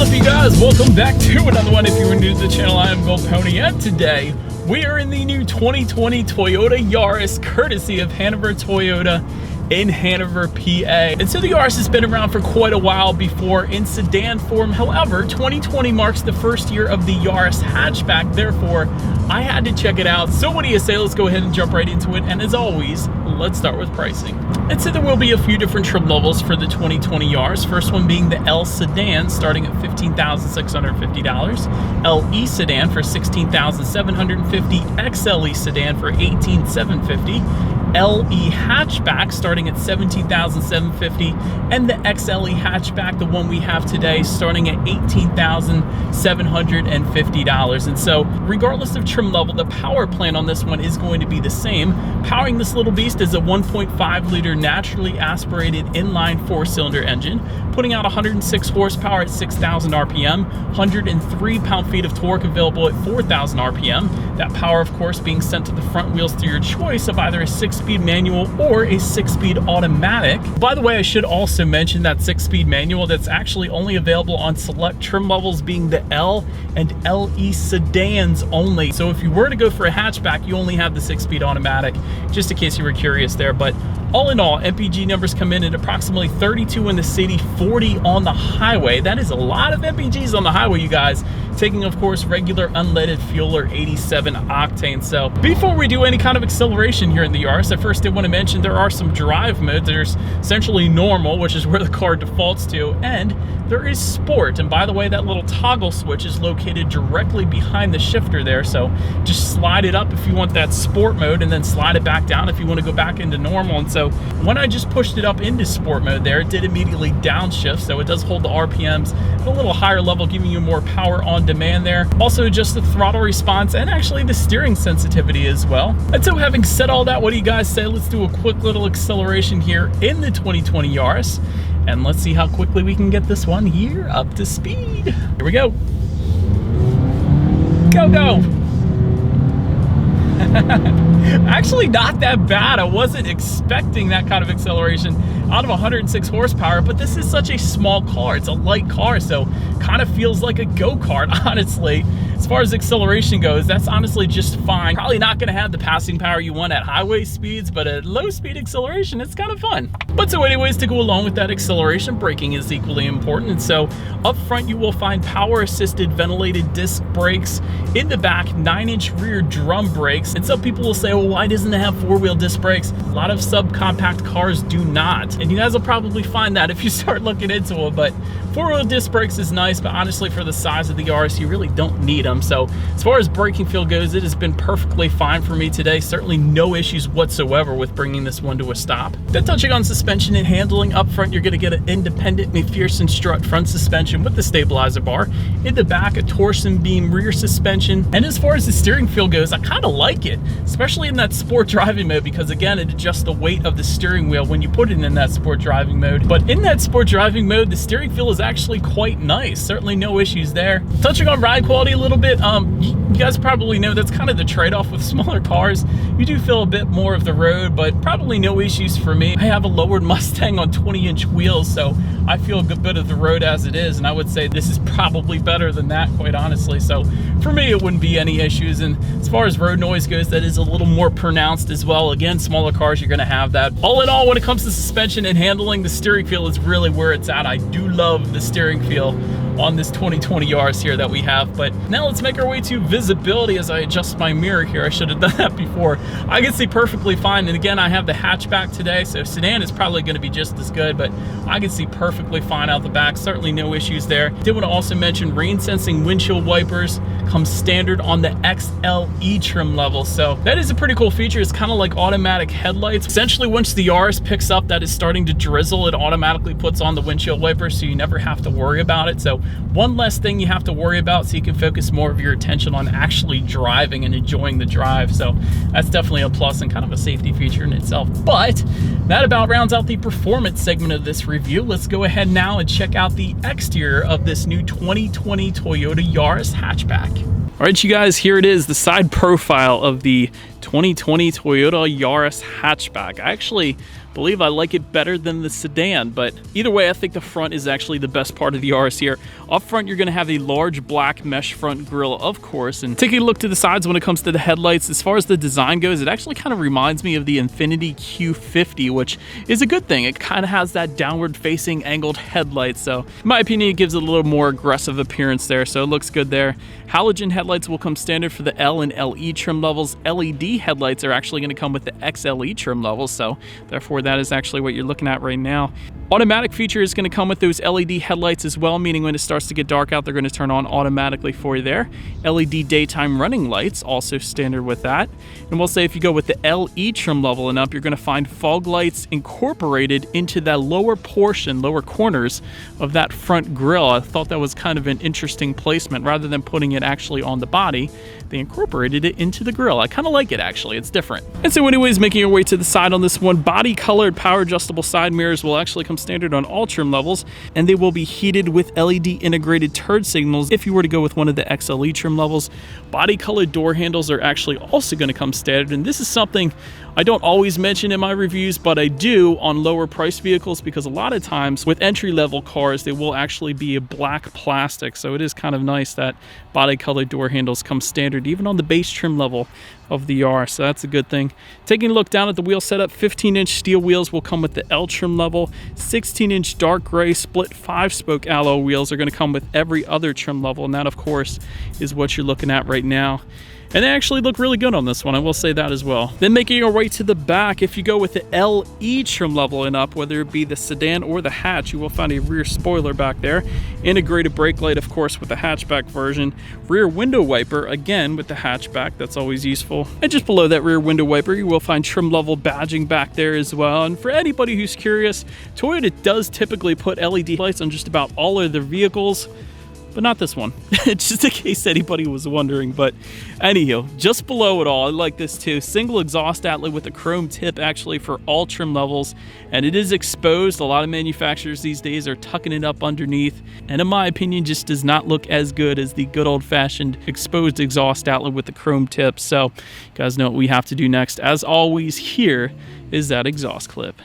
up, you guys? Welcome back to another one. If you are new to the channel, I am Gold Pony, and today we are in the new 2020 Toyota Yaris, courtesy of Hanover Toyota in Hanover, PA. And so the Yaris has been around for quite a while before in sedan form. However, 2020 marks the first year of the Yaris hatchback. Therefore, I had to check it out. So what do you say? Let's go ahead and jump right into it. And as always, let's start with pricing. And so there will be a few different trim levels for the 2020 Yaris. First one being the L sedan, starting at $15,650. LE sedan for $16,750. XLE sedan for $18,750. LE hatchback starting at $17,750, and the XLE hatchback, the one we have today, starting at $18,750. And so regardless of trim level, the power plant on this one is going to be the same. Powering this little beast is a 1.5 liter naturally aspirated inline 4-cylinder engine, putting out 106 horsepower at 6,000 RPM, 103 pound-feet of torque available at 4,000 RPM. That power, of course, being sent to the front wheels through your choice of either a 6-speed manual or a 6-speed automatic. By the way, I should also mention that 6-speed manual that's actually only available on select trim levels, being the L and LE sedans only. So if you were to go for a hatchback, you only have the 6-speed automatic, just in case you were curious there. But all in all, MPG numbers come in at approximately 32 in the city, 40 on the highway. That is a lot of MPGs on the highway, you guys, taking, of course, regular unleaded fuel or 87 octane. So before we do any kind of acceleration here in the Yaris, I first did want to mention there are some drive modes. There's essentially normal, which is where the car defaults to, and there is sport. And by the way, that little toggle switch is located directly behind the shifter there. So just slide it up if you want that sport mode, and then slide it back down if you want to go back into normal. And so when I just pushed it up into sport mode there, it did immediately downshift. So it does hold the RPMs at a little higher level, giving you more power on demand there. Also just the throttle response and actually the steering sensitivity as well. And so having said all that, what do you guys say? Let's do a quick little acceleration here in the 2020 Yaris, and let's see how quickly we can get this one here up to speed. Here we go. Go, go. Actually not that bad. I wasn't expecting that kind of acceleration out of 106 horsepower, but this is such a small car. It's a light car, so kind of feels like a go-kart, honestly. As far as acceleration goes, that's honestly just fine. Probably not going to have the passing power you want at highway speeds, but at low speed acceleration, it's kind of fun. But so anyways, to go along with that acceleration, braking is equally important. And so up front, you will find power assisted ventilated disc brakes. In the back, 9-inch rear drum brakes. And some people will say, well, why doesn't it have 4-wheel disc brakes? A lot of subcompact cars do not. And you guys will probably find that if you start looking into it. But 4-wheel disc brakes is nice, but honestly, for the size of the Yaris, you really don't need them. So as far as braking feel goes, it has been perfectly fine for me today. Certainly no issues whatsoever with bringing this one to a stop. Then touching on suspension and handling, up front, you're going to get an independent McPherson strut front suspension with the stabilizer bar. In the back, a torsion beam rear suspension. And as far as the steering feel goes, I kind of like it, especially in that sport driving mode, because again, it adjusts the weight of the steering wheel when you put it in that sport driving mode. But in that sport driving mode, the steering feel is actually quite nice. Certainly no issues there. Touching on ride quality a little bit, you guys probably know that's kind of the trade-off with smaller cars. You do feel a bit more of the road, but probably no issues for me. I have a lowered Mustang on 20-inch wheels, so I feel a good bit of the road as it is, and I would say this is probably better than that, quite honestly. So for me, it wouldn't be any issues. And as far as road noise goes, that is a little more pronounced as well. Again, smaller cars, you're going to have that. All in all, when it comes to suspension and handling, the steering feel is really where it's at. I do love the steering feel on this 2020 Yaris here that we have. But now let's make our way to visibility. As I adjust my mirror here, I should have done that before. I can see perfectly fine, and again, I have the hatchback today, so sedan is probably going to be just as good, but I can see perfectly fine out the back. Certainly no issues there. Did want to also mention rain sensing windshield wipers come standard on the XLE trim level, so that is a pretty cool feature. It's kind of like automatic headlights. Essentially, once the Yaris picks up that it's starting to drizzle, it automatically puts on the windshield wipers, so you never have to worry about it. So one less thing you have to worry about, so you can focus more of your attention on actually driving and enjoying the drive. So that's definitely a plus and kind of a safety feature in itself. But that about rounds out the performance segment of this review. Let's go ahead now and check out the exterior of this new 2020 Toyota Yaris hatchback. All right, you guys, here it is, the side profile of the 2020 Toyota Yaris hatchback. I actually believe I like it better than the sedan, but either way, I think the front is actually the best part of the Yaris here. Up front, you're going to have a large black mesh front grille, of course, and taking a look to the sides when it comes to the headlights, as far as the design goes, it actually kind of reminds me of the Infiniti Q50, which is a good thing. It kind of has that downward-facing angled headlight, so in my opinion, it gives it a little more aggressive appearance there, so it looks good there. Halogen headlights will come standard for the L and LE trim levels. LED headlights are actually going to come with the XLE trim levels, so therefore that is actually what you're looking at right now. Automatic feature is going to come with those LED headlights as well, meaning when it starts to get dark out, they're going to turn on automatically for you there. LED daytime running lights, also standard with that. And we'll say if you go with the LE trim level and up, you're going to find fog lights incorporated into that lower portion, lower corners of that front grille. I thought that was kind of an interesting placement. Rather than putting it actually on the body, they incorporated it into the grille. I kind of like it, actually. It's different. And so anyways, making our way to the side on this one, body colored power adjustable side mirrors will actually come standard on all trim levels, and they will be heated with LED integrated turn signals if you were to go with one of the XLE trim levels. Body colored door handles are actually also going to come standard, and this is something I don't always mention in my reviews, but I do on lower price vehicles, because a lot of times with entry-level cars, they will actually be a black plastic. So it is kind of nice that body colored door handles come standard even on the base trim level of the Yaris, so that's a good thing. Taking a look down at the wheel setup, 15-inch steel wheels will come with the L trim level. 16-inch dark gray split 5-spoke alloy wheels are going to come with every other trim level, and that of course is what you're looking at right now. And they actually look really good on this one, I will say that as well. Then making our way to the back, if you go with the LE trim level and up, whether it be the sedan or the hatch, you will find a rear spoiler back there. Integrated brake light, of course, with the hatchback version. Rear window wiper, again, with the hatchback. That's always useful. And just below that rear window wiper, you will find trim level badging back there as well. And for anybody who's curious, Toyota does typically put LED lights on just about all of their vehicles, but not this one. Just in case anybody was wondering. But anyhow, just below it all, I like this too. Single exhaust outlet with a chrome tip actually for all trim levels, and it is exposed. A lot of manufacturers these days are tucking it up underneath, and in my opinion just does not look as good as the good old-fashioned exposed exhaust outlet with the chrome tip. So you guys know what we have to do next. As always, here is that exhaust clip.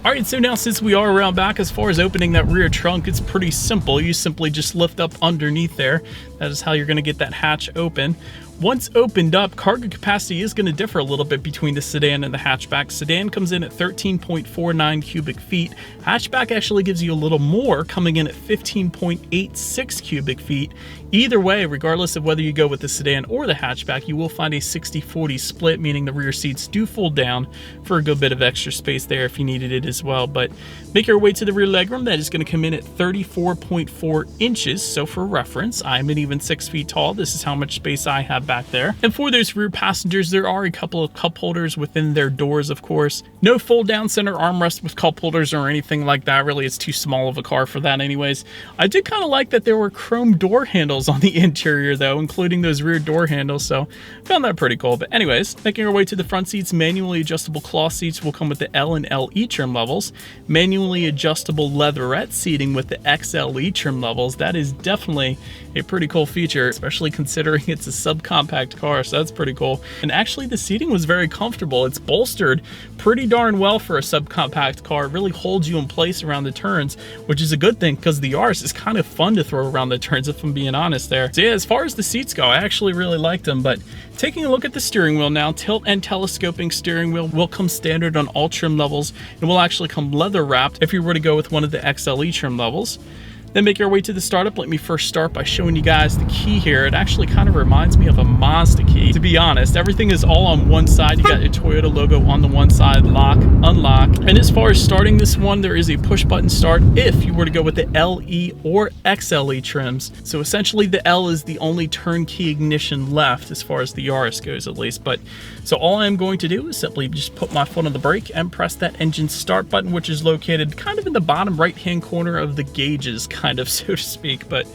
Alright, so now since we are around back, as far as opening that rear trunk, it's pretty simple. You simply just lift up underneath there. That is how you're going to get that hatch open. Once opened up, cargo capacity is going to differ a little bit between the sedan and the hatchback. Sedan comes in at 13.49 cubic feet. Hatchback actually gives you a little more, coming in at 15.86 cubic feet. Either way, regardless of whether you go with the sedan or the hatchback, you will find a 60-40 split, meaning the rear seats do fold down for a good bit of extra space there if you needed it as well. But make your way to the rear legroom. That is going to come in at 34.4 inches. So for reference, I'm an even 6 feet tall. This is how much space I have back there. And for those rear passengers, there are a couple of cup holders within their doors, of course. No fold down center armrest with cup holders or anything like that. Really, it's too small of a car for that anyways. I did kind of like that there were chrome door handles on the interior though, including those rear door handles, so found that pretty cool. But anyways, making our way to the front seats, manually adjustable cloth seats will come with the L and LE trim levels. Manually adjustable leatherette seating with the XLE trim levels. That is definitely a pretty cool feature, especially considering it's a subcompact car, so that's pretty cool. And actually the seating was very comfortable. It's bolstered pretty darn well for a subcompact car. It really holds you in place around the turns, which is a good thing because the Yaris is kind of fun to throw around the turns, if I'm being honest there. So yeah, as far as the seats go, I actually really liked them. But taking a look at the steering wheel now, tilt and telescoping steering wheel will come standard on all trim levels. It will actually come leather wrapped if you were to go with one of the XLE trim levels. Then make your way to the startup. Let me first start by showing you guys the key here. It actually kind of reminds me of a Mazda key, to be honest. Everything is all on one side. You got your Toyota logo on the one side, lock, unlock. And as far as starting this one, there is a push button start if you were to go with the LE or XLE trims. So essentially the L is the only turnkey ignition left as far as the Yaris goes, at least. But so all I'm going to do is simply just put my foot on the brake and press that engine start button, which is located kind of in the bottom right hand corner of the gauges, kind of, so to speak. But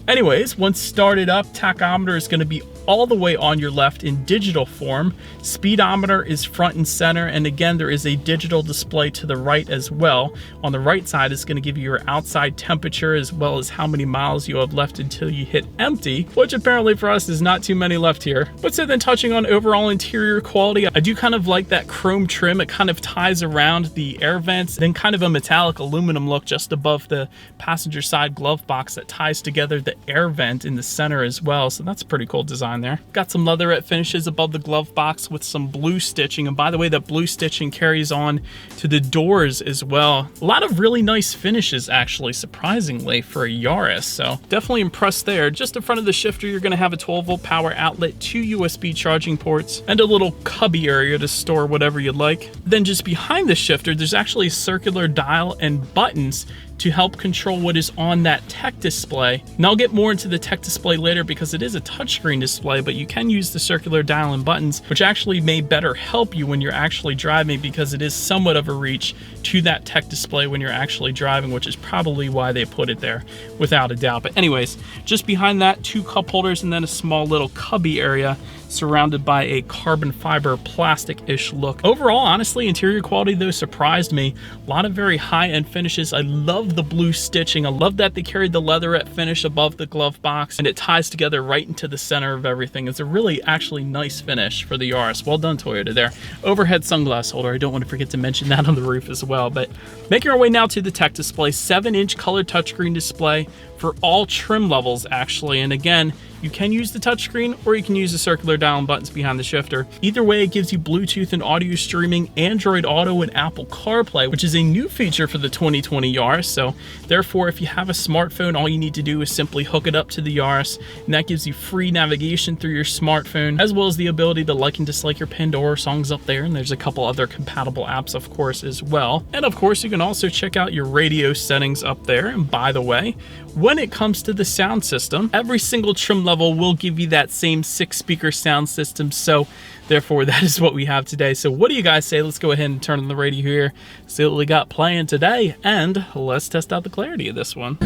anyways, once started up, tachometer is going to be all the way on your left in digital form. Speedometer is front and center, and again, there is a digital display to the right as well. On the right side, it's going to give you your outside temperature as well as how many miles you have left until you hit empty, which apparently for us is not too many left here. But so then touching on overall interior quality, I do kind of like that chrome trim. It kind of ties around the air vents, then kind of a metallic aluminum look just above the passenger side glove box that ties together the air vent in the center as well. So that's a pretty cool design there. Got some leatherette finishes above the glove box with some blue stitching. And by the way, that blue stitching carries on to the doors as well. A lot of really nice finishes, actually, surprisingly, for a Yaris. So definitely impressed there. Just in front of the shifter, you're going to have a 12-volt power outlet, 2 USB charging ports, and a little cubby area to store whatever you'd like. Then just behind the shifter, there's actually a circular dial and buttons to help control what is on that tech display. And I'll get more into the tech display later because it is a touchscreen display, but you can use the circular dial and buttons, which actually may better help you when you're actually driving because it is somewhat of a reach to that tech display when you're actually driving, which is probably why they put it there without a doubt. But anyways, just behind that, 2 cup holders and then a small little cubby area surrounded by a carbon fiber plastic-ish look. Overall, honestly, interior quality though surprised me. A lot of very high-end finishes. I love the blue stitching. I love that they carried the leatherette finish above the glove box and it ties together right into the center of everything. It's a really actually nice finish for the Yaris. Well done, Toyota there. Overhead sunglass holder. I don't want to forget to mention that on the roof as well. But making our way now to the tech display, 7-inch color touchscreen display for all trim levels actually. And again, you can use the touchscreen or you can use the circular dial and buttons behind the shifter. Either way, it gives you Bluetooth and audio streaming, Android Auto, and Apple CarPlay, which is a new feature for the 2020 Yaris. So therefore, if you have a smartphone, all you need to do is simply hook it up to the Yaris, and that gives you free navigation through your smartphone, as well as the ability to like and dislike your Pandora songs up there. And there's a couple other compatible apps, of course, as well. And of course, you can also check out your radio settings up there. And by the way, when it comes to the sound system, every single trim level will give you that same 6-speaker sound system. So therefore, that is what we have today. So what do you guys say? Let's go ahead and turn on the radio here, see what we got playing today, and let's test out the clarity of this one.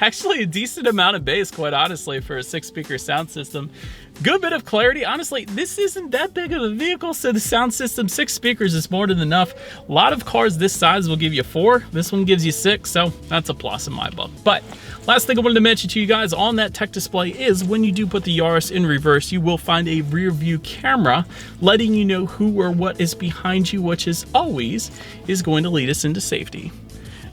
Actually, a decent amount of bass, quite honestly, for a 6-speaker sound system. Good bit of clarity. Honestly, this isn't that big of a vehicle, so the sound system, 6 speakers is more than enough. A lot of cars this size will give you 4. This one gives you 6, so that's a plus in my book. But last thing I wanted to mention to you guys on that tech display is when you do put the Yaris in reverse, you will find a rear view camera letting you know who or what is behind you, which is always going to lead us into safety.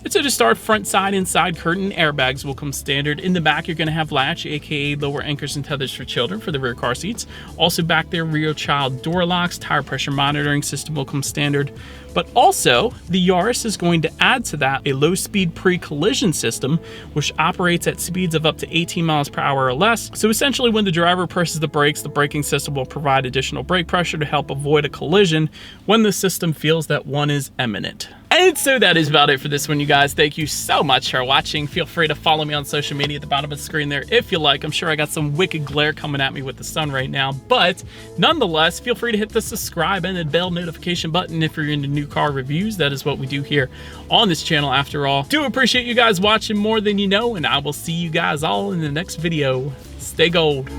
And so to start, front side and side curtain airbags will come standard. In the back, you're going to have latch, aka lower anchors and tethers for children for the rear car seats. Also back there, rear child door locks, tire pressure monitoring system will come standard. But also, the Yaris is going to add to that a low-speed pre-collision system, which operates at speeds of up to 18 miles per hour or less. So essentially, when the driver presses the brakes, the braking system will provide additional brake pressure to help avoid a collision when the system feels that one is imminent. And so that is about it for this one, you guys. Thank you so much for watching. Feel free to follow me on social media at the bottom of the screen there if you like. I'm sure I got some wicked glare coming at me with the sun right now, but nonetheless, feel free to hit the subscribe and the bell notification button if you're into new car reviews. That is what we do here on this channel after all. Do appreciate you guys watching more than you know, and I will see you guys all in the next video. Stay gold.